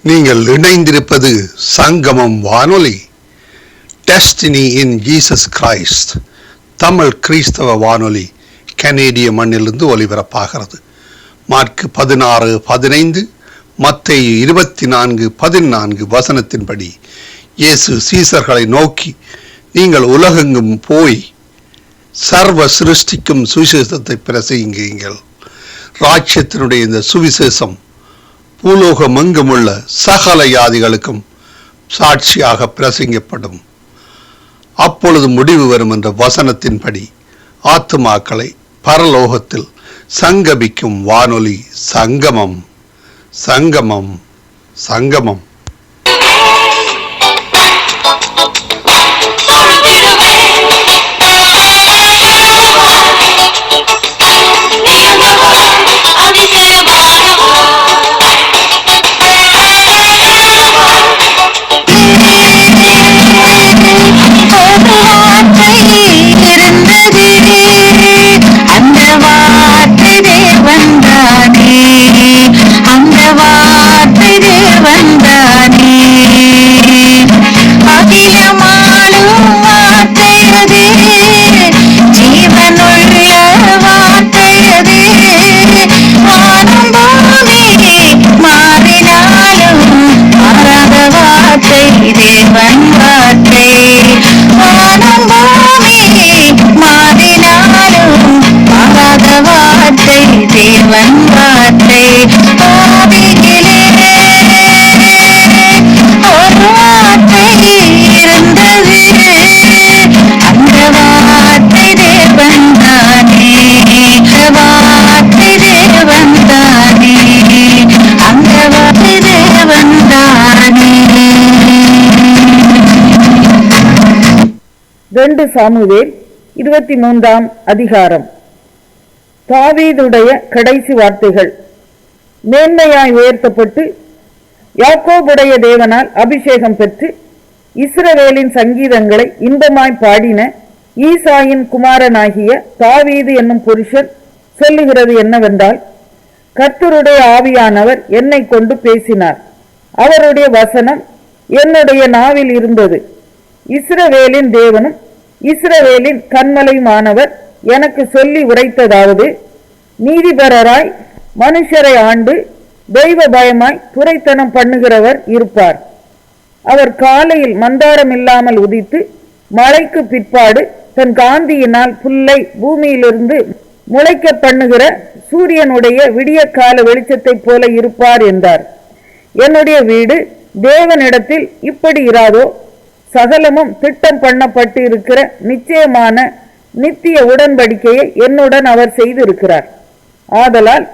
நீங்கள் இணைந்திருப்பது சங்கமம் வானொலி. Destiny in Jesus Christ Tamil கிறிஸ்தவ வானொலி கனேடிய மண்ணிலிருந்து ஒலிபரப்பாகிறது. மார்க் 16:15, மத்தேயு 24:14 வசனத்தின்படி இயேசு சீசர்களை நோக்கி, நீங்கள் உலகெங்கும் போய் சர்வ சிருஷ்டிக்கும் சுவிசேஷத்தை பிரசங்கியுங்கள். ராஜ்யத்தினுடைய இந்த சுவிசேஷம் பூலோகமெங்குமுள்ள சகல ஜாதிகளுக்கும் சாட்சியாக பிரசங்கப்படும். அப்பொழுது முடிவு வரும் என்ற வசனத்தின்படி ஆத்துமாக்களை பரலோகத்தில் சங்கமிக்கும் வானொலி சங்கமம். சங்கமம் சங்கமம். சாமுவேல் 23 அதிகாரம். தாவீதுடைய கடைசி வார்த்தைகள். மேன்மையாய் உயர்த்தப்பட்டு யாக்கோபுடைய தேவனால் அபிஷேகம் பெற்று இஸ்ரவேலின் சங்கீதங்களை இன்பமாய் பாடின ஈசாயின் குமாரனாகிய தாவீது என்னும் புருஷர் சொல்லுகிறது என்னவென்றால், கர்த்தருடைய ஆவியானவர் என்னை கொண்டு பேசினார். அவருடைய வசனம் என்னுடைய நாவில் இருந்தது. இஸ்ரவேலின் தேவனும் இஸ்ரவேலின் கன்மலையுமானவர் எனக்கு சொல்லி உரைத்ததாவது, நீதிபரராய் மனுஷரை ஆண்டு தெய்வ பயமாய் துரைத்தனம் பண்ணுகிறவர் இருப்பார். அவர் காலையில் மந்தாரம் இல்லாமல் உதித்து மழைக்கு பிற்பாடு தன் காந்தியினால் புல்லை பூமியிலிருந்து முளைக்க பண்ணுகிற சூரியனுடைய விடிய கால வெளிச்சத்தை போல இருப்பார் என்றார். என்னுடைய வீடு தேவனிடத்தில் இப்படி இராதோ? சகலமும் திட்டம் பண்ணப்பட்டு இருக்கிற நிச்சயமான நித்திய உடன்படிக்கையை என்னுடன் அவர் செய்திருக்கிறார். ஆதலால்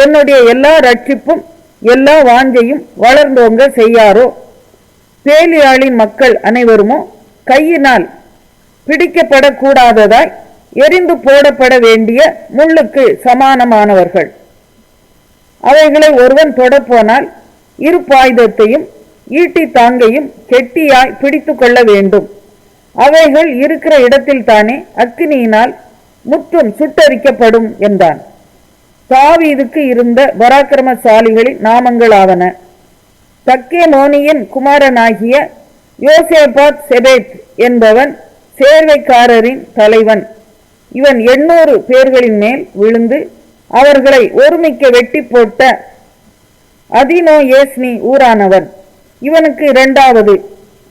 என்னுடைய எல்லா ரட்சிப்பும் எல்லா வாஞ்சையும் வளர்ந்தோங்க செய்யாரோ? பேலியாளின் மக்கள் அனைவருமோ கையினால் பிடிக்கப்படக்கூடாததாய் எரிந்து போடப்பட வேண்டிய முள்ளுக்கு சமானமானவர்கள். அவைகளை ஒருவன் தொடப்போனால் இருப்பாயுதத்தையும் ஈட்டி தாங்கையும் கெட்டியாய் பிடித்து கொள்ள வேண்டும். அவைகள் இருக்கிற இடத்தில் தானே அக்கினியினால் முற்றும் சுட்டரிக்கப்படும் என்றான். தாவீதுக்கு இருந்த பராக்கிரமசாலிகளின் நாமங்களாவன: தக்கேமோனியின் குமாரனாகிய யோசேபாத் செபேத் என்பவன் சேர்வைக்காரரின் தலைவன். இவன் 800 பேர்களின் மேல் விழுந்து அவர்களை ஒருமிக்க வெட்டி போட்ட அதினோ ஏஸ்னி ஊரானவன். இவனுக்கு 2வது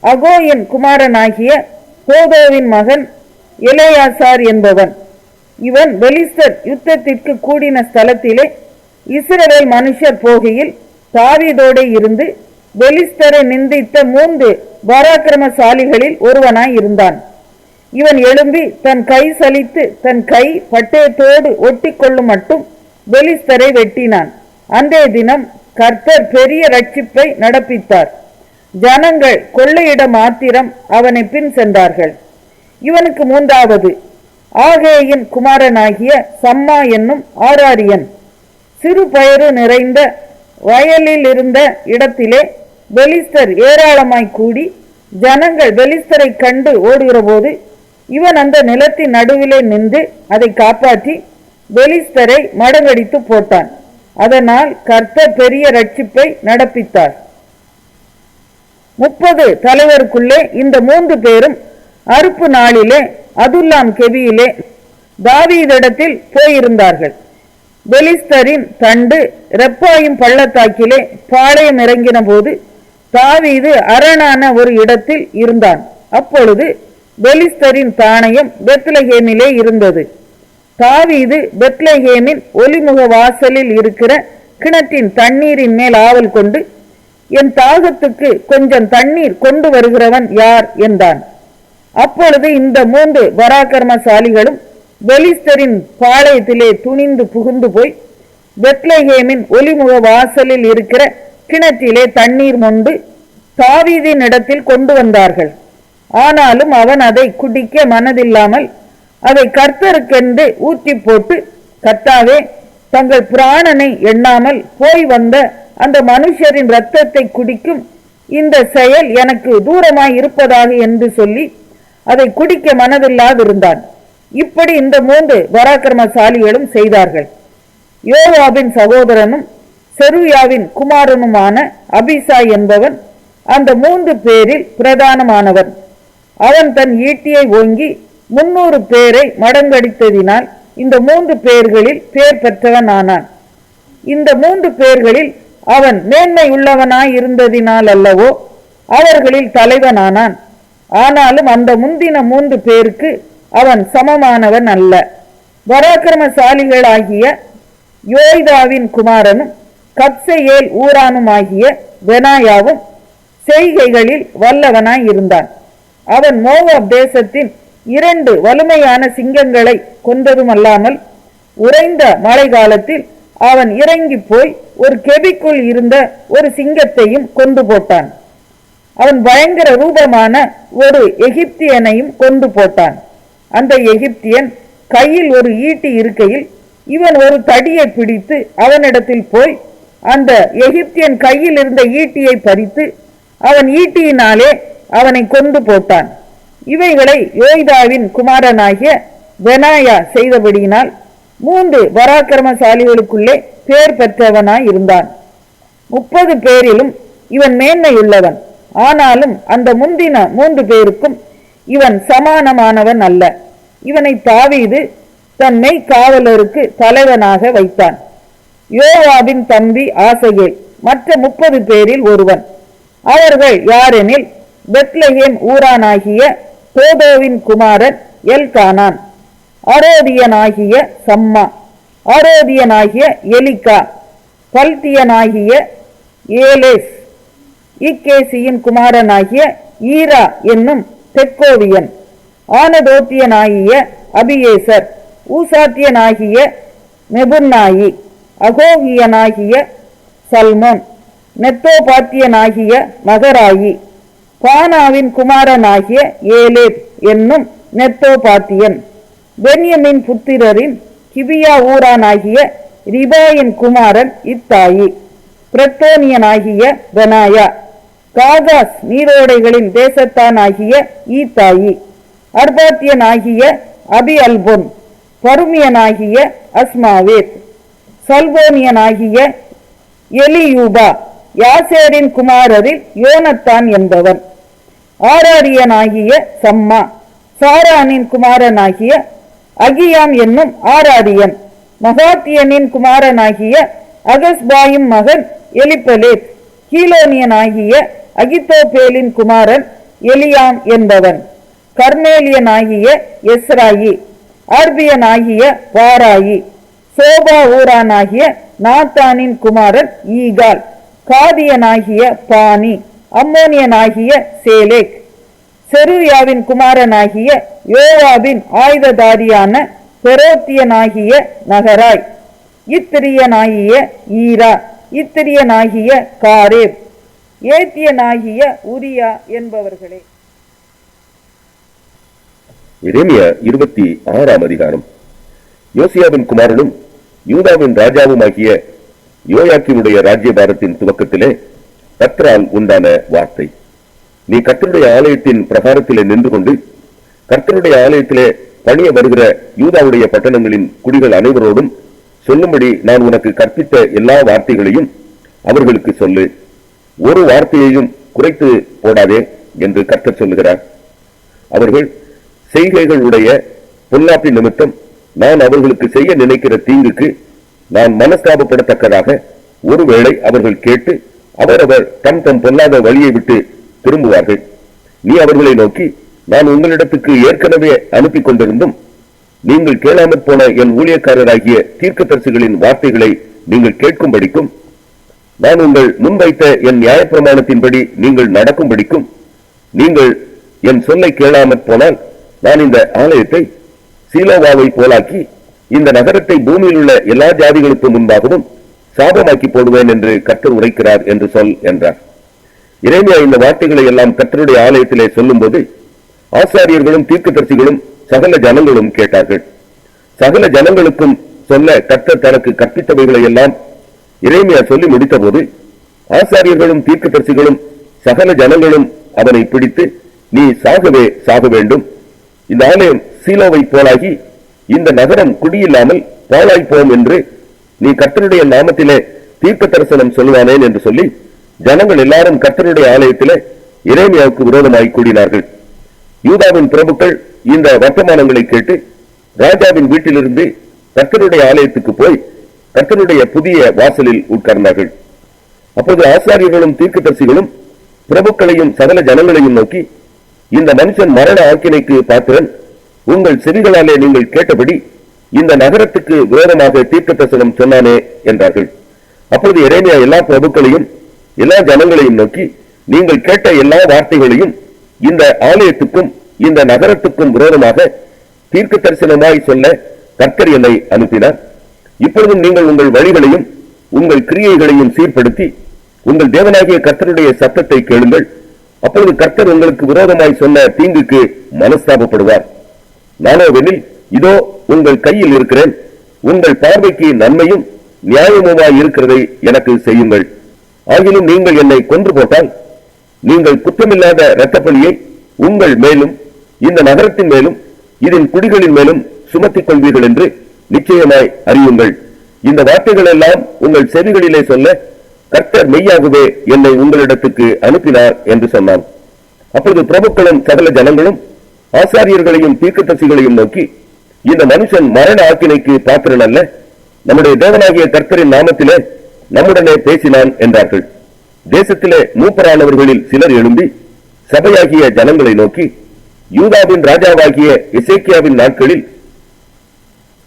அகோயின் குமாரனாகிய தோதோவின் மகன் எலேயாசார் என்பவன். இவன் பெலிஸ்தர் யுத்தத்திற்கு கூடின ஸ்தலத்திலே இஸ்ரவேல் மனுஷர் போகையில் தாவீதோடு இருந்து பெலிஸ்தரை நிந்தித்த 3 பராக்கிரமசாலிகளில் ஒருவனாய் இருந்தான். இவன் எழும்பி தன் கை சலித்து தன் கை பட்டயத்தோடு ஒட்டி கொள்ளும் மட்டும் பெலிஸ்தரை வெட்டினான். அன்றைய தினம் கர்த்தர் பெரிய ரட்சிப்பை நடப்பித்தார். ஜனங்கள் கொள்ளையிட மாத்திரம் அவனை பின் சென்றார்கள். இவனுக்கு 3வது ஆகேயின் குமாரனாகிய சம்மா என்னும் ஆராரியன். சிறு பயறு நிறைந்த வயலில் இருந்த இடத்திலே பெலிஸ்தர் ஏராளமாய் கூடி ஜனங்கள் பெலிஸ்தரை கண்டு ஓடுகிற போது இவன் அந்த நிலத்தின் நடுவிலே நின்று அதை காப்பாற்றி பெலிஸ்தரை மடங்கடித்து போட்டான். அதனால் கர்த்தர் பெரிய ரட்சிப்பை நடப்பித்தார். 30 தலைவருக்குள்ளே இந்த 3 பேரும் அறுப்பு நாளிலே அதுல்லாம் கெபியிலே தாவீதிடத்தில் போயிருந்தார்கள். பெலிஸ்தரின் தண்டு ரெப்பாயும் பள்ளத்தாக்கிலே பாளையம் இறங்கின போது தாவீது அரணான ஒரு இடத்தில் இருந்தான். அப்பொழுது பெலிஸ்தரின் தாணையம் பெத்லகேமிலே இருந்தது. தாவீது பெத்லகேமின் ஒலிமுக வாசலில் இருக்கிற கிணற்றின் தண்ணீரின் மேல் ஆவல் கொண்டு, என் தாகத்துக்கு கொஞ்சம் தண்ணீர் கொண்டு வருகிறவன் யார் என்றான். அப்பொழுது இந்த 3 பராக்கிரமசாலிகளும் பெலிஸ்தரின் பாளையத்திலே துணிந்து புகுந்து போய் பெத்லகேமின் ஒலிமுக வாசலில் இருக்கிற கிணற்றிலே தண்ணீர் மொண்டு தாவீதின் இடத்தில் கொண்டு வந்தார்கள். ஆனாலும் அவன் அதை குடிக்க மனதில்லாமல் அதை கர்த்தருக்கென்று ஊற்றி போட்டு, கர்த்தாவே, தங்கள் பிராணனை எண்ணாமல் போய் வந்த அந்த மனுஷரின் இரத்தத்தை குடிக்கும் இந்த செயல் எனக்கு தூரமாய் இருப்பதாக என்று சொல்லி அதை குடிக்க மனதில்லாதிருந்தான். இப்படி இந்த 3 பராக்கிரமசாலிகளும் செய்தார்கள். யோவாபின் சகோதரனும் செருயாவின் குமாரனுமான அபிசாய் என்பவன் அந்த 3 பேரில் பிரதானமானவன். அவன் தன் ஈட்டியை ஓங்கி 300 பேரை மடங்கடித்ததினால் இந்த 3 பேர்களில் பேர் பெற்றவன் ஆனான். இந்த 3 பேர்களில் அவன் மேன்மை உள்ளவனாய் இருந்ததினால் அல்லவோ அவர்களில் தலைவனானான். ஆனாலும் அந்த முந்தின 3 பேருக்கு அவன் சமமானவன் அல்ல. பராக்கிரமசாலிகளாகிய யோய்தாவின் குமாரனும் கப்சேயேல் ஊரானுமாகிய பெனாயாவும் செய்கைகளில் வல்லவனாய் இருந்தான். அவன் மோவாப் தேசத்தின் 2 வலிமையான சிங்கங்களை கொன்றதுமல்லாமல் உறைந்த மழை காலத்தில் அவன் இறங்கி போய் ஒரு கெபிக்குள் இருந்த ஒரு சிங்கத்தையும் கொண்டு போட்டான். அவன் பயங்கர ரூபமான ஒரு எகிப்தியனையும் கொண்டு போட்டான். அந்த எகிப்தியன் கையில் ஒரு ஈட்டி இருக்கையில் இவன் ஒரு தடியை பிடித்து அவனிடத்தில் போய் அந்த எகிப்தியன் கையில் இருந்த ஈட்டியை பறித்து அவன் ஈட்டியினாலே அவனை கொண்டு போட்டான். இவைகளை யோய்தாவின் குமாரனாகிய பெனாயா செய்தபடியினால் 3 பராக்கிரமசாலிகளுக்குள்ளே பேர் பெற்றவனாய் இருந்தான். 30 பேரிலும் இவன் மேன்மையுள்ளவன். ஆனாலும் அந்த முந்தின 3 பேருக்கும் இவன் சமானமானவன் அல்ல. இவனை தாவீது தன் மெய்க்காவலருக்கு தலைவனாக வைத்தான். யோவாபின் தம்பி ஆசகேல் மற்ற 30 பேரில் ஒருவன். அவர்கள் யாரெனில், பெத்லகேம் ஊரானாகிய தோதோவின் குமாரன் எல்கானான், அரோதியனாகிய சம்மா, அரோதியனாகிய எலிகா, பல்தியனாகிய ஏலேஸ், இக்கேசியின் குமாரனாகிய ஈரா என்னும் தெக்கோவியன், ஆனதோத்தியனாகிய அபியேசர், ஊசாத்தியனாகிய மெபுன்னாயி, அகோகியனாகிய சல்மோன், நெத்தோபாத்தியனாகிய மகராயி, பானாவின் குமாரனாகிய ஏலேப் என்னும் நெத்தோபாத்தியன், பென்யமின் புத்திரரின் கிபியா ஊரானாகிய ரிபாயின் குமாரன் இத்தாயி, பிரத்தோனியனாகிய பெனாயா, காகாஸ் நீரோடைகளின் தேசத்தானாகிய ஈத்தாயி, அர்பாத்தியனாகிய அபி அல்பொன், பருமியனாகிய அஸ்மாவேத், சல்போனியனாகிய எலியூபா, யாசேரின் குமாரரில் யோனத்தான் என்பவன், ஆராரியனாகிய சம்மா, சாரானின் குமாரனாகிய அகியாம் என்னும் ஆராரியன், மகாத்தியனின் குமாரனாகிய அகஸ்பாயும் மகன் எலிப்பலேத், கீலோனியனாகிய அகித்தோபேலின் குமாரன் எலியாம் என்பவன், கர்மேலியனாகிய எஸ்ராயி, ஆர்பியனாகிய வாராயி, சோபா ஊரானாகிய நாத்தானின் குமாரன் ஈகால், காதியனாகிய பானி, அம்மோனியனாகிய சேலேக், செருயாவின் குமாரனாகிய யோவாபின் ஆயுததாரியான பெரோத்தியனாகிய நகராய், இத்திரியனாகிய ஈரா, இத்திரியனாகிய காரேப், ஏத்தியனாகிய உரியா என்பவர்களே. எரேமியா 26ஆம் அதிகாரம். யோசியாவின் குமாரனும் யூதாவின் ராஜாவுமாகிய யோயாக்கீமுடைய ராஜ்யபாரத்தின் துவக்கத்திலே கர்த்தரால் உண்டான வார்த்தை. நீ கர்த்தருடைய ஆலயத்தின் பிரகாரத்திலே நின்று கொண்டு கர்த்தருடைய ஆலயத்திலே பணிய வருகிற யூதாவுடைய பட்டணங்களின் குடிகள் அனைவரோடும் சொல்லும்படி நான் உனக்கு கற்பித்த எல்லா வார்த்தைகளையும் அவர்களுக்கு சொல்லு. ஒரு வார்த்தையையும் குறைத்து போடாதே என்று கர்த்தர் சொல்லுகிறார். அவர்கள் செய்கைகளுடைய பொல்லாப்பின் நிமித்தம் நான் அவர்களுக்கு செய்ய நினைக்கிற தீங்குக்கு நான் மனஸ்தாபப்படத்தக்கதாக ஒருவேளை அவர்கள் கேட்டு அவரவர் தம் தம் பொல்லாத வழியை விட்டு திரும்புவார்கள். நீ அவர்களை நோக்கி, நான் உங்களிடத்துக்கு ஏற்கனவே அனுப்பி கொண்டிருந்தும் நீங்கள் கேளாமற் போன என் ஊழியக்காரராகிய தீர்க்கதரிசிகளின் வார்த்தைகளை நீங்கள் கேட்கும்படிக்கும், நான் உங்கள் முன்வைத்த என் நியாயப்பிரமாணத்தின்படி நீங்கள் நடக்கும்படிக்கும், நீங்கள் என் சொல்லை கேளாமற் போனால் நான் இந்த ஆலயத்தை சீலோவாவை போலாக்கி இந்த நகரத்தை பூமியில் உள்ள எல்லா ஜாதிகளுக்கு முன்பாகவும் சாபமாக்கி போடுவேன் என்று கர்த்தர் உரைக்கிறார் என்று சொல் என்றார். எரேமியா இந்த வார்த்தைகளை எல்லாம் கர்த்தருடைய ஆலயத்திலே சொல்லும் போது ஆசாரியர்களும் தீர்க்கதரிசிகளும் சகல ஜனங்களும் கேட்டார்கள். சகல ஜனங்களுக்கும் சொல்ல கர்த்தர் தனக்கு கற்பித்தவைகளை எல்லாம் எரேமியா சொல்லி முடித்த போது ஆசாரியர்களும் தீர்க்கதரிசிகளும் சகல ஜனங்களும் அவனை பிடித்து, நீ சாகவே சாக வேண்டும், இந்த ஆலயம் சீலோவை போலாகி இந்த நகரம் குடியில்லாமல் பாழாய்ப்போம் என்று நீ கர்த்தருடைய நாமத்திலே தீர்க்க தரிசனம் சொல்வானேன் என்று சொல்லி ஜனங்கள் எல்லாரும் கர்த்தருடைய ஆலயத்திலே எரேமியாவுக்கு விரோதமாய் கூடினார்கள். யூதாவின் பிரபுக்கள் இந்த வர்த்தமானங்களை கேட்டு ராஜாவின் வீட்டிலிருந்து கர்த்தருடைய ஆலயத்துக்கு போய் கர்த்தருடைய புதிய வாசலில் உட்கார்ந்தார்கள். அப்போது ஆசாரியர்களும் தீர்க்கதரிசிகளும் பிரபுக்களையும் சகல ஜனங்களையும் நோக்கி, இந்த மனுஷன் மரண ஆக்கினைக்கு பாத்திரன், உங்கள் செவிகளாலே நீங்கள் கேட்டபடி இந்த நகரத்துக்கு விரோதமாக தீர்க்க தரிசனம் சொன்னானே என்றார்கள். அப்போது எரேமியா எல்லா பிரபுக்களையும் எல்லா ஜனங்களையும் நோக்கி, நீங்கள் கேட்ட எல்லா வார்த்தைகளையும் இந்த ஆலயத்துக்கும் இந்த நகரத்துக்கும் விரோதமாக தீர்க்க தரிசனமாய் சொல்ல கர்த்தர் என்னை அனுப்பினார். இப்பொழுதும் நீங்கள் உங்கள் வழிகளையும் உங்கள் கிரியைகளையும் சீர்படுத்தி உங்கள் தேவனாகிய கர்த்தருடைய சத்தத்தை கேளுங்கள். அப்பொழுது கர்த்தர் உங்களுக்கு விரோதமாய் சொன்ன தீங்குக்கு மனஸ்தாபப்படுவார். நானோவெனில் இதோ உங்கள் கையில் இருக்கிறேன், உங்கள் பார்வைக்கு நன்மையும் நியாயமுமாய் இருக்கிறதை எனக்கு செய்யுங்கள். ஆகிலும் நீங்கள் என்னை கொன்று போட்டால் நீங்கள் குற்றமில்லாத இரத்தப்பழியை உங்கள் மேலும் இந்த நகரத்தின் மேலும் இதன் குடிகளின் மேலும் சுமத்திக் கொள்வீர்கள் என்று நிச்சயமாய் அறியுங்கள். இந்த வார்த்தைகள் எல்லாம் உங்கள் செவிகளிலே சொல்ல கர்த்தர் மெய்யாகவே என்னை உங்களிடத்துக்கு அனுப்பினார் என்று சொன்னான். அப்பொழுது பிரபுக்களும் சகல ஜனங்களும் ஆசாரியர்களையும் தீர்க்கதரிசிகளையும் நோக்கி, இந்த மனுஷன் மரண ஆக்கினைக்கு பாத்திரன் அல்ல, நம்முடைய தேவனாகிய கர்த்தரின் நாமத்திலே நம்முடனே பேசினான் என்றார்கள். தேசத்திலே மூப்பரானவர்களில் சிலர் எழும்பி சபையாகிய ஜனங்களை நோக்கி, யூதாவின் ராஜாவாகிய எசேக்கியாவின் நாட்களில்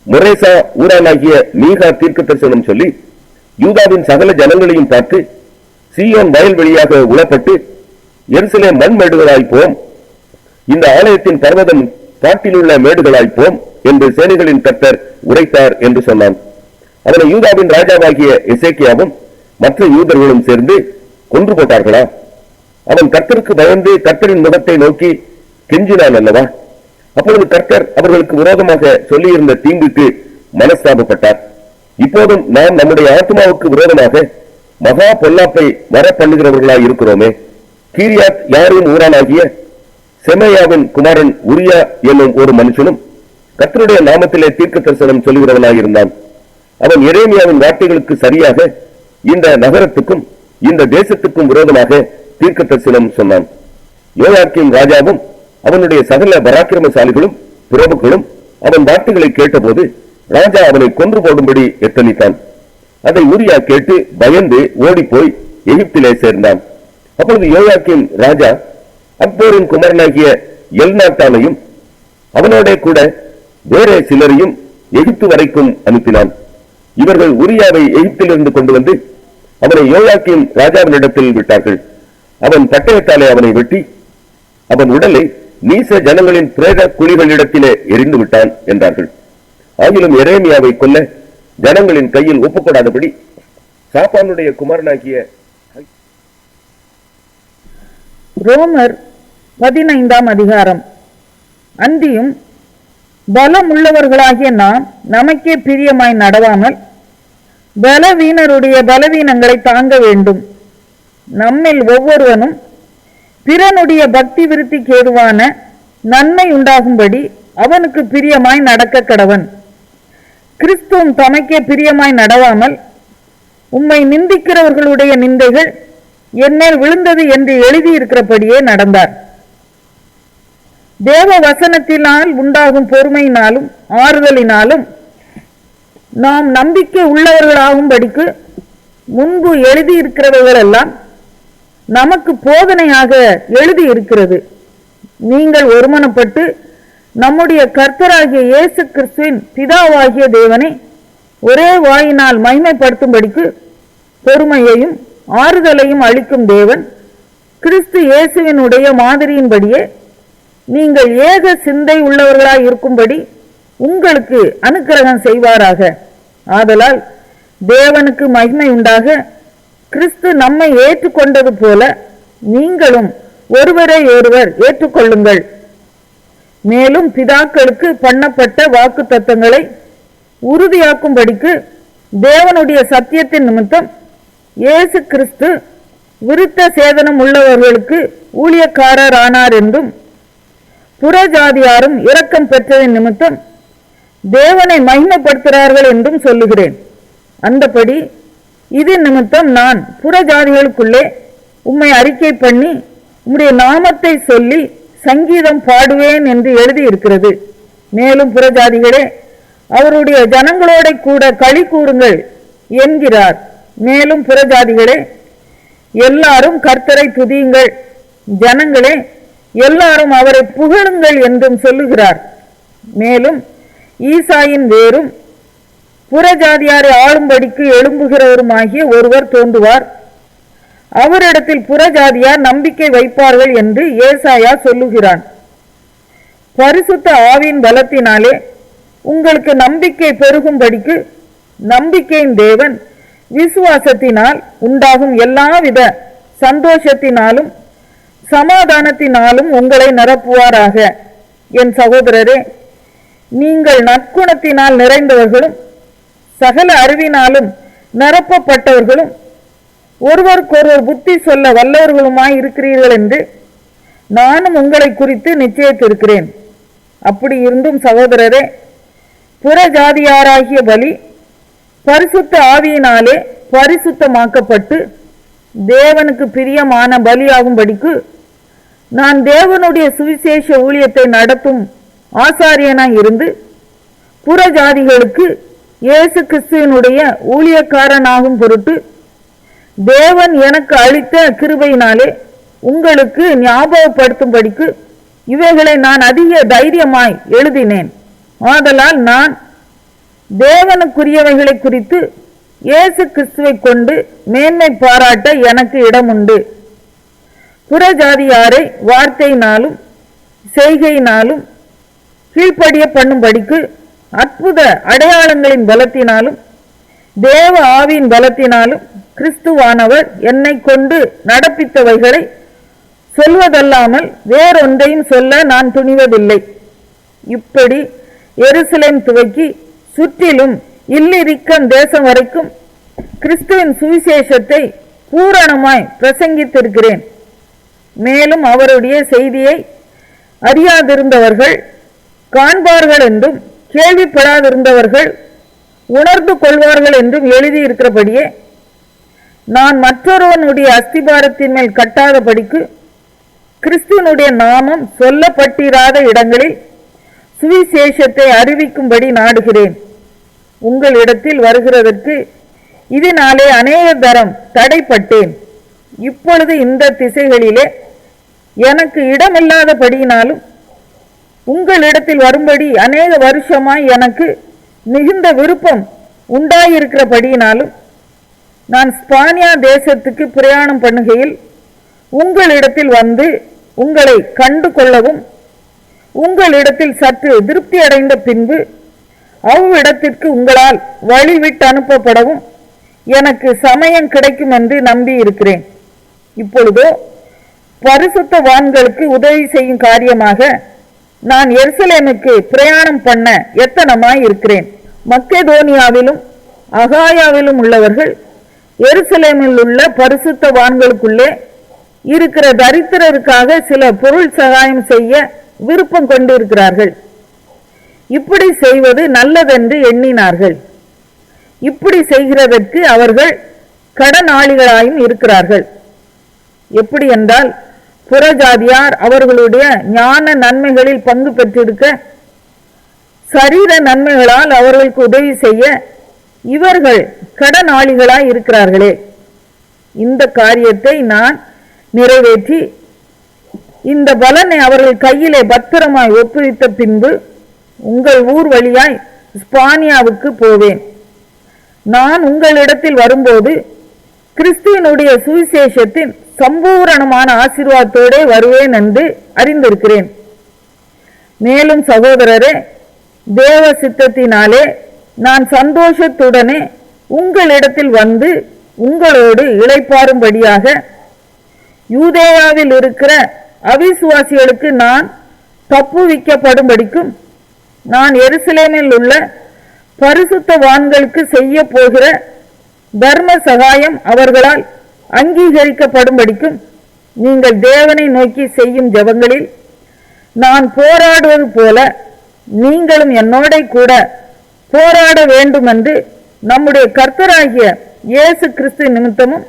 மொரேசா ஊரானாகிய மீகா தீர்க்க தரிசனம் சொல்லி யூதாவின் சகல ஜனங்களையும் பார்த்து, சீயோன் வயல் வெளியாக உளப்பட்டு எருசலேம் மண் மேடுகளாய்ப்போம், இந்த ஆலயத்தின் பர்வதம் காட்டிலுள்ள மேடுகளாய்ப்போம் என்று சேனைகளின் கர்த்தர் உரைத்தார் என்று சொன்னான். அவனை யூதாவின் ராஜாவாகிய எசேக்கியாவும் மற்ற யூதர்களும் சேர்ந்து கொன்று போட்டார்களா? அவன் கர்த்தருக்கு பயந்து கர்த்தரின் முகத்தை நோக்கி கெஞ்சினான் அல்லவா? அப்பொழுது கர்த்தர் அவர்களுக்கு விரோதமாக சொல்லியிருந்த தீங்குக்கு மனஸ்தாபப்பட்டார். இப்போதும் நாம் நம்முடைய ஆத்மாவுக்கு விரோதமாக மகா பொல்லாப்பை வர பண்ணுகிறவர்களாய் இருக்கிறோமே. கீரியாத் யாரின் ஊரானாகிய செமையாவின் குமாரன் உரியா என்னும் ஒரு மனுஷனும் கர்த்தருடைய நாமத்திலே தீர்க்க தரிசனம் சொல்லுகிறவனாயிருந்தான். அவன் எரேமியாவின் வார்த்தைகளுக்கு சரியாக இந்த நகரத்துக்கும் இந்த தேசத்துக்கும் விரோதமாக தீர்க்க தரிசனம் சொன்னான். யோயாக்கீம் ராஜாவும் அவனுடைய சகல பராக்கிரமசாலிகளும் பிரபுக்களும் அவன் வார்த்தைகளை கேட்டபோது ராஜா அவனை கொன்று போடும்படி எத்தனித்தான். அதை உரியா கேட்டு பயந்து ஓடிப்போய் எகிப்திலே சேர்ந்தான். அப்பொழுது யோயாக்கீம் ராஜா அக்போரின் குமாரனாகிய எல்நாட்டானையும் அவனோட கூட வேற சிலரையும் எகிப்து வரைக்கும் அனுப்பினான். இவர்கள் உரியாவை எகிப்திலிருந்து கொண்டு வந்து அவனை யோயாக்கீம் ராஜாவினிடத்தில் விட்டார்கள். அவன் பட்டயத்தாலே அவனை வெட்டி அவன் உடலை நீச ஜனங்களின் பிரேத குழிகளிடத்திலே எரிந்து விட்டான் என்றார்கள். ஆகிலும் எரேமியாவை கொல்ல ஜனங்களின் கையில் ஒப்புக்கொடாதபடி சாப்பானுடைய குமாரனாகிய ரோமர் 15ஆம் அதிகாரம். அந்தியும் பலமுள்ளவர்களாகிய நாம் நமக்கே பிரியமாய் நடவாமல் பலவீனருடைய பலவீனங்களை தாங்க வேண்டும். நம்மில் ஒவ்வொருவனும் பிறனுடைய பக்தி விருத்திக்கு ஏதுவான நன்மை உண்டாகும்படி அவனுக்கு பிரியமாய் நடக்க கடவன். கிறிஸ்துவும் தமக்கே பிரியமாய் நடவாமல் உம்மை நிந்திக்கிறவர்களுடைய நிந்தைகள் என்மேல் விழுந்தது என்று எழுதியிருக்கிறபடியே நடந்தார். தேவ வசனத்தினால் உண்டாகும் பொறுமையினாலும் ஆறுதலினாலும் நாம் நம்பிக்கை உள்ளவர்களாகும்படிக்கு முன்பு எழுதியிருக்கிறவர்களெல்லாம் நமக்கு போதனையாக எழுதியிருக்கிறது. நீங்கள் ஒருமனப்பட்டு நம்முடைய கர்த்தராகிய இயேசு கிறிஸ்துவின் பிதாவாகிய தேவனை ஒரே வாயினால் மகிமைப்படுத்தும்படிக்கு பொறுமையையும் ஆறுதலையும் அளிக்கும் தேவன் கிறிஸ்து இயேசுவினுடைய மாதிரியின்படியே நீங்கள் ஏக சிந்தை உள்ளவர்களாய் இருக்கும்படி உங்களுக்கு அனுக்கிரகம் செய்வாராக. ஆதலால் தேவனுக்கு மகிமை உண்டாக, கிறிஸ்து நம்மை ஏற்றுக்கொண்டது போல நீங்களும் ஒருவரை ஒருவர் ஏற்றுக்கொள்ளுங்கள். மேலும் பிதாக்களுக்கு பண்ணப்பட்ட வாக்கு தத்தங்களை உறுதியாக்கும்படிக்கு தேவனுடைய சத்தியத்தின் நிமித்தம் இயேசு கிறிஸ்து விருத்த சேதனம் உள்ளவர்களுக்கு ஊழியக்காரர் ஆனார் என்றும் புறஜாதியாரும் இரக்கம் பெற்றதின் நிமித்தம் தேவனை மகிமைப்படுத்துகிறார்கள் என்றும் சொல்லுகிறேன். அந்தபடி இதன் நிமித்தம் நான் புறஜாதிகளுக்குள்ளே உம்மை அறிக்கை பண்ணி உம்முடைய நாமத்தை சொல்லி சங்கீதம் பாடுவேன் என்று எழுதியிருக்கிறது. மேலும் புறஜாதிகளே, அவருடைய ஜனங்களோட கூட களி கூறுங்கள் என்கிறார். மேலும் புறஜாதிகளே, எல்லாரும் கர்த்தரை துதியுங்கள், ஜனங்களே எல்லாரும் அவரை புகழுங்கள் என்றும் சொல்லுகிறார். மேலும் ஈசாயின் வேரும் புறஜாதியாரை ஆளும்படிக்கு எழும்புகிறவருமாகிய ஒருவர் தோன்றுவார், அவரிடத்தில் புறஜாதியார் நம்பிக்கை வைப்பார்கள் என்று ஏசாயா சொல்லுகிறான். பரிசுத்த ஆவியின் பலத்தினாலே உங்களுக்கு நம்பிக்கை பெருகும்படிக்கு நம்பிக்கையின் தேவன் விசுவாசத்தினால் உண்டாகும் எல்லாவித சந்தோஷத்தினாலும் சமாதானத்தினாலும் உங்களை நிரப்புவாராக. என் சகோதரரே, நீங்கள் நற்குணத்தினால் நிறைந்தவர்களும் சகல அறிவினாலும் நிரப்பப்பட்டவர்களும் ஒருவருக்கொருவர் புத்தி சொல்ல வல்லவர்களுமாய் இருக்கிறீர்கள் என்று நானும் உங்களை குறித்து நிச்சயித்திருக்கிறேன். அப்படி இருந்தும் சகோதரரே, புறஜாதியாராகிய பலி பரிசுத்த ஆவியினாலே பரிசுத்தமாக்கப்பட்டு தேவனுக்கு பிரியமான பலியாகும்படிக்கு நான் தேவனுடைய சுவிசேஷ ஊழியத்தை நடத்தும் ஆசாரியனாய் இருந்து புறஜாதிகளுக்கு இயேசு கிறிஸ்துவினுடைய ஊழியக்காரனாகும் பொருட்டு தேவன் எனக்கு அளித்த கிருபையினாலே உங்களுக்கு ஞாபகப்படுத்தும்படிக்கு இவைகளை நான் அதிக தைரியமாய் எழுதினேன். ஆதலால் நான் தேவனுக்குரியவைகளை குறித்து இயேசு கிறிஸ்துவை கொண்டு மேன்மை பாராட்ட எனக்கு இடமுண்டு. புறஜாதியாரை வார்த்தையினாலும் செய்கையினாலும் கீழ்ப்படிய பண்ணும்படிக்கு அற்புத அடையாளங்களின் பலத்தினாலும் தேவ ஆவியின் பலத்தினாலும் கிறிஸ்துவானவர் என்னை கொண்டு நடப்பித்தவைகளை சொல்வதல்லாமல் வேறொன்றையும் சொல்ல நான் துணிவதில்லை. இப்படி எருசலேம் துவக்கி சுற்றிலும் இல்லிரிக்கம் தேசம் வரைக்கும் கிறிஸ்துவின் சுவிசேஷத்தை பூரணமாய் பிரசங்கித்திருக்கிறேன். மேலும் அவருடைய செய்தியை அறியாதிருந்தவர்கள் காண்பார்கள் என்றும் கேள்விப்படாதிருந்தவர்கள் உணர்ந்து கொள்வார்கள் என்றும் எழுதியிருக்கிறபடியே நான் மற்றொருவனுடைய அஸ்திபாரத்தின் மேல் கட்டாதபடிக்கு கிறிஸ்துவனுடைய நாமம் சொல்லப்பட்டிராத இடங்களில் சுவிசேஷத்தை அறிவிக்கும்படி நாடுகிறேன். உங்களிடத்தில் வருகிறதற்கு இதனாலே அநேக தரம் தடைப்பட்டேன். இப்பொழுது இந்த திசைகளிலே எனக்கு இடமில்லாதபடியினாலும் உங்களிடத்தில் வரும்படி அநேக வருஷமாய் எனக்கு மிகுந்த விருப்பம் உண்டாயிருக்கிறபடியினாலும் நான் ஸ்பானியா தேசத்துக்கு பிரயாணம் பண்ணுகையில் உங்களிடத்தில் வந்து உங்களை கண்டு கொள்ளவும் உங்களிடத்தில் சற்று திருப்தி அடைந்த பின்பு அவ்விடத்திற்கு உங்களால் வழிவிட்டு அனுப்பப்படவும் எனக்கு சமயம் கிடைக்கும் என்று நம்பி இருக்கிறேன். இப்பொழுதோ பரிசுத்தவான்களுக்கு உதவி செய்யும் காரியமாக நான் எருசலேமுக்கு பிரயாணம் பண்ண எத்தனமாய் இருக்கிறேன். மக்கெதோனியாவிலும் அகாயாவிலும் உள்ளவர்கள் எருசலேமில் உள்ள பரிசுத்தவான்களுக்குள்ளே இருக்கிற தரித்திரருக்காக சில பொருள் சகாயம் செய்ய விருப்பம் கொண்டிருக்கிறார்கள். இப்படி செய்வது நல்லதென்று எண்ணினார்கள். இப்படி செய்கிறதற்கு அவர்கள் கடனாளிகளாயும் இருக்கிறார்கள். எப்படி என்றால், புறஜாதியார் அவர்களுடைய ஞான நன்மைகளில் பங்கு பெற்றிருக்க, சரீர நன்மைகளால் அவர்களுக்கு உதவி செய்ய இவர்கள் கடனாளிகளாய் இருக்கிறார்களே. இந்த காரியத்தை நான் நிறைவேற்றி இந்த பலனை அவர்கள் கையிலே பத்திரமாய் ஒப்புவித்த பின்பு உங்கள் ஊர் வழியாய் ஸ்பானியாவுக்கு போவேன். நான் உங்களிடத்தில் வரும்போது கிறிஸ்துவனுடைய சுவிசேஷத்தின் சம்பூரணமான ஆசீர்வாதத்தோடே வருவேன் என்று அறிந்திருக்கிறேன். மேலும் சகோதரரே, தேவ சித்தத்தினாலே நான் சந்தோஷத்துடனே உங்களிடத்தில் வந்து உங்களோடு இளைப்பாறும்படியாக யூதேயாவில் இருக்கிற அவிசுவாசிகளுக்கு நான் தப்புவிக்கப்படும்படிக்கும் நான் எருசலேமில் உள்ள பரிசுத்தவான்களுக்கு செய்ய போகிற தர்ம சகாயம் அவர்களால் அங்கீகரிக்கப்படும்படிக்கும் நீங்கள் தேவனை நோக்கி செய்யும் ஜெபங்களில் நான் போராடுவது போல நீங்களும் என்னோட கூட போராட வேண்டும் என்று நம்முடைய கர்த்தராகிய இயேசு கிறிஸ்து நிமித்தமும்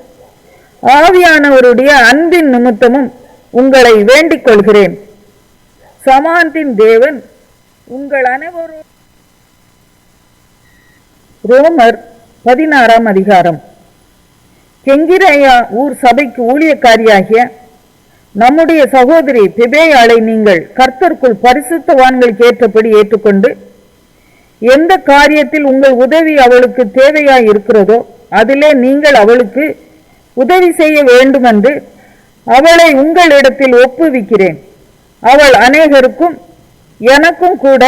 ஆவியானவருடைய அன்பின் நிமித்தமும் உங்களை வேண்டிக் கொள்கிறேன். சமாந்தின் தேவன் உங்கள் அனைவரும். ரோமர் 16ஆம் அதிகாரம். கெங்கிரேயா ஊர் சபைக்கு ஊழியக்காரியாகிய நம்முடைய சகோதரி பெபேயாளை நீங்கள் கர்த்தருக்குள் பரிசுத்தவான்களுக்கு ஏற்றபடி ஏற்றுக்கொண்டு, எந்த காரியத்தில் உங்கள் உதவி அவளுக்கு தேவையாய் இருக்கிறதோ அதிலே நீங்கள் அவளுக்கு உதவி செய்ய வேண்டும் என்று அவளை உங்களிடத்தில் ஒப்புவிக்கிறேன். அவள் அநேகருக்கும் எனக்கும் கூட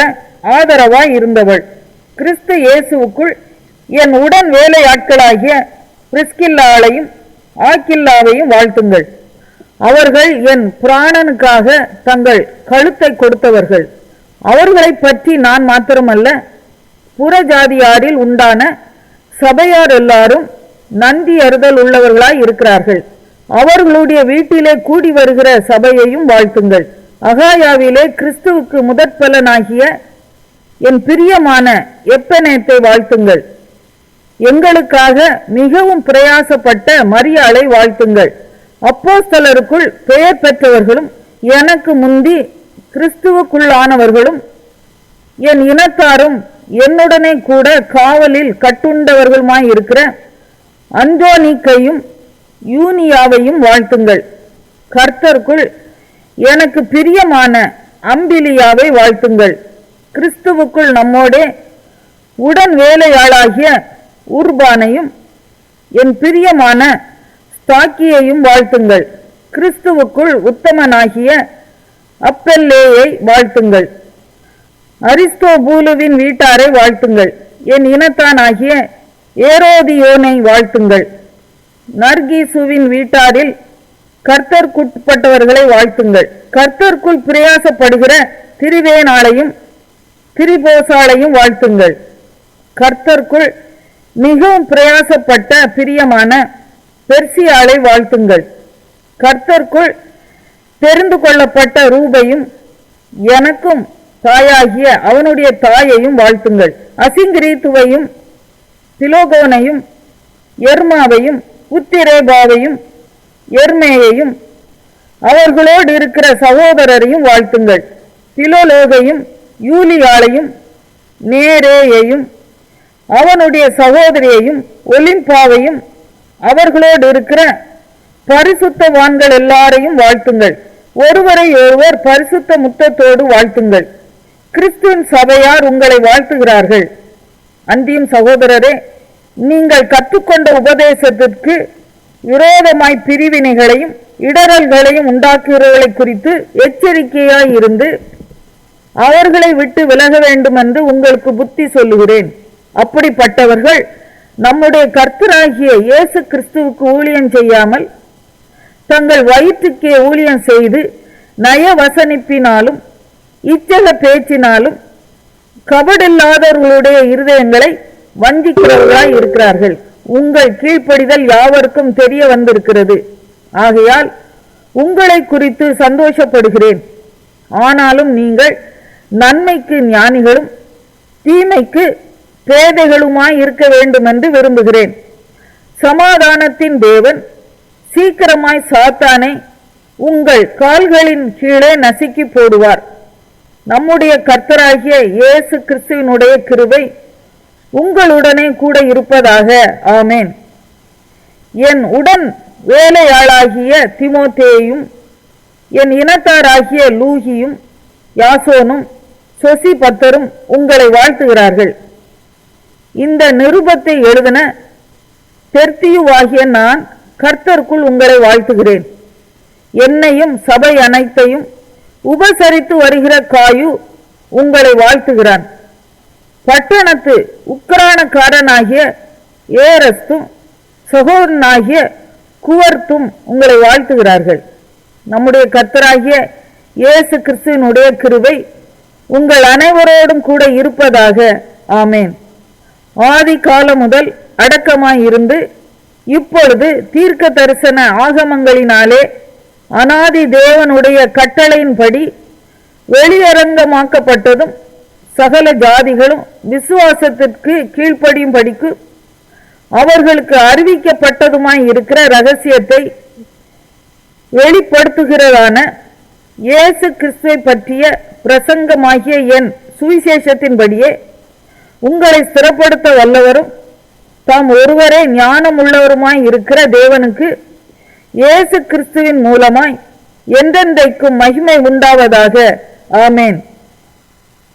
ஆதரவாய் இருந்தவள். கிறிஸ்து இயேசுவுக்குள் என் உடன் வேலையாட்களாகிய பிரிஸ்கில்லாளையும் ஆக்கில்லாவையும் வாழ்த்துங்கள். அவர்கள் என் பிராணனுக்காக தங்கள் கழுத்தை கொடுத்தவர்கள். அவர்களை பற்றி நான் மாத்திரமல்ல, புறஜாதியாரில் உண்டான சபையார் எல்லாரும் நன்றி அறிதல் உள்ளவர்களாய் இருக்கிறார்கள். அவர்களுடைய வீட்டிலே கூடி வருகிற சபையையும் வாழ்த்துங்கள். அகாயாவிலே கிறிஸ்துவுக்கு முதற்பலனாகிய என் பிரியமான எப்பனேத்தை வாழ்த்துங்கள். எங்களுக்காக மிகவும் பிரயாசப்பட்ட மரியாளை வாழ்த்துங்கள். அப்போஸ்தலருக்குள் பெயர் பெற்றவர்களும் எனக்கு முந்தி கிறிஸ்துவுக்குள்ளானவர்களும் என் இனத்தாரும் என்னுடனே கூட காவலில் கட்டுண்டவர்களுமாய் இருக்கிற அந்தோனிக்கையும் யூனியாவையும் வாழ்த்துங்கள். கர்த்தருக்குள் எனக்கு பிரியமான அம்பிலியாவை வாழ்த்துங்கள். கிறிஸ்துவுக்குள் நம்மோடே உடன் வேலையாளாகிய உர்பானையும் என் பிரியமான ஸ்தாக்கியையும் வாழ்த்துங்கள். கிறிஸ்துவுக்குள் உத்தமனாகிய அப்பெல்லேயை வாழ்த்துங்கள். அரிஸ்தோபூலுவின் வீட்டாரை வாழ்த்துங்கள். என் இனத்தானாகிய ஏரோதியோனை வாழ்த்துங்கள். நர்கீசுவின் வீட்டாரில் கர்த்தர்க்குட்பட்டவர்களை வாழ்த்துங்கள். கர்த்தர்க்குள் பிரயாசப்படுகிற திரிவேனாளையும் திரிபோசாலையும் வாழ்த்துங்கள். கர்த்தர்க்குள் மிகவும் பிரயாசப்பட்ட பிரியமான பெர்சியாளை வாழ்த்துங்கள். கர்த்தர்க்குள் தெரிந்து கொள்ளப்பட்ட ரூபையும் எனக்கும் தாயாகிய அவனுடைய தாயையும் வாழ்த்துங்கள். அசிங்கிரீத்துவையும் பிலோகோனையும் எர்மாவையும் உத்திரேபாவையும் எர்மேயையும் அவர்களோடு இருக்கிற சகோதரரையும் வாழ்த்துங்கள். பிலோலோகையும் யூலியாளையும் நேரேயையும் அவனுடைய சகோதரியையும் ஒலிம்பாவையும் அவர்களோடு இருக்கிற பரிசுத்தவான்கள் எல்லாரையும் வாழ்த்துங்கள். ஒருவரை ஒருவர் பரிசுத்த முத்தத்தோடு வாழ்த்துங்கள். கிறிஸ்துவின் சபையார் உங்களை வாழ்த்துகிறார்கள். அன்றியும் சகோதரரே, நீங்கள் கற்றுக்கொண்ட உபதேசத்திற்கு விரோதமாய் பிரிவினைகளையும் இடரல்களையும் உண்டாக்குகிறவர்களை குறித்து எச்சரிக்கையாய் இருந்து அவர்களை விட்டு விலக வேண்டும் என்று உங்களுக்கு புத்தி சொல்லுகிறேன். அப்படிப்பட்டவர்கள் நம்முடைய கர்த்தராகிய இயேசு கிறிஸ்துவுக்கு ஊழியம் செய்யாமல் தங்கள் வயிற்றுக்கே ஊழியம் செய்து நயவசனிப்பினாலும் இச்சக பேச்சினாலும் கபடில்லாதவர்களுடைய இருதயங்களை வஞ்சிக்கிறவர்களாய் இருக்கிறார்கள். உங்கள் கீழ்ப்படிதல் யாவருக்கும் தெரிய வந்திருக்கிறது. ஆகையால் உங்களை குறித்து சந்தோஷப்படுகிறேன். ஆனாலும் நீங்கள் நன்மைக்கு ஞானிகளும் தீமைக்கு பேதைகளுமாய் இருக்க வேண்டும் என்று விரும்புகிறேன். சமாதானத்தின் தேவன் சீக்கிரமாய் சாத்தானை உங்கள் கால்களின் கீழே நசுக்கி போடுவார். நம்முடைய கர்த்தராகிய இயேசு கிறிஸ்துவினுடைய கிருபை உங்களுடனே கூட இருப்பதாக. ஆமேன். என் உடன் வேலையாளாகிய தீமோத்தேயும் என் இனத்தாராகிய லூகியும் யாசோனும் சொசிபத்தரும் உங்களை வாழ்த்துகிறார்கள். இந்த நிருபத்தை எழுதின தெர்த்தியுவாகிய நான் கர்த்தருக்குள் உங்களை வாழ்த்துகிறேன். என்னையும் சபை அனைத்தையும் உபசரித்து வருகிற காயு உங்களை வாழ்த்துகிறான். பட்டணத்து உக்கிரானக்காரனாகிய ஏரஸ்தும் சகோதரனாகிய குவர்த்தும் உங்களை வாழ்த்துகிறார்கள். நம்முடைய கர்த்தராகிய இயேசு கிறிஸ்துவினுடைய கிருபை உங்கள் அனைவரோடும் கூட இருப்பதாக. ஆமேன். ஆதி காலம் முதல் அடக்கமாயிருந்து இப்பொழுது தீர்க்க தரிசன ஆகமங்களினாலே அநாதி தேவனுடைய கட்டளையின்படி வெளியரங்கமாக்கப்பட்டதும் சகல ஜாதிகளும் விசுவாசத்திற்கு கீழ்ப்படியும் படிக்கு அவர்களுக்கு அறிவிக்கப்பட்டதுமாய் இருக்கிற ரகசியத்தை வெளிப்படுத்துகிறதான இயேசு கிறிஸ்துவை பற்றிய பிரசங்கமாகிய என் சுவிசேஷத்தின்படியே உங்களை ஸ்திரப்படுத்த வல்லவரும் தாம் ஒருவரே ஞானம் உள்ளவருமாய் இருக்கிற தேவனுக்கு இயேசு கிறிஸ்துவின் மூலமாய் என்றென்றைக்கும் மகிமை உண்டாவதாக. ஆமேன்.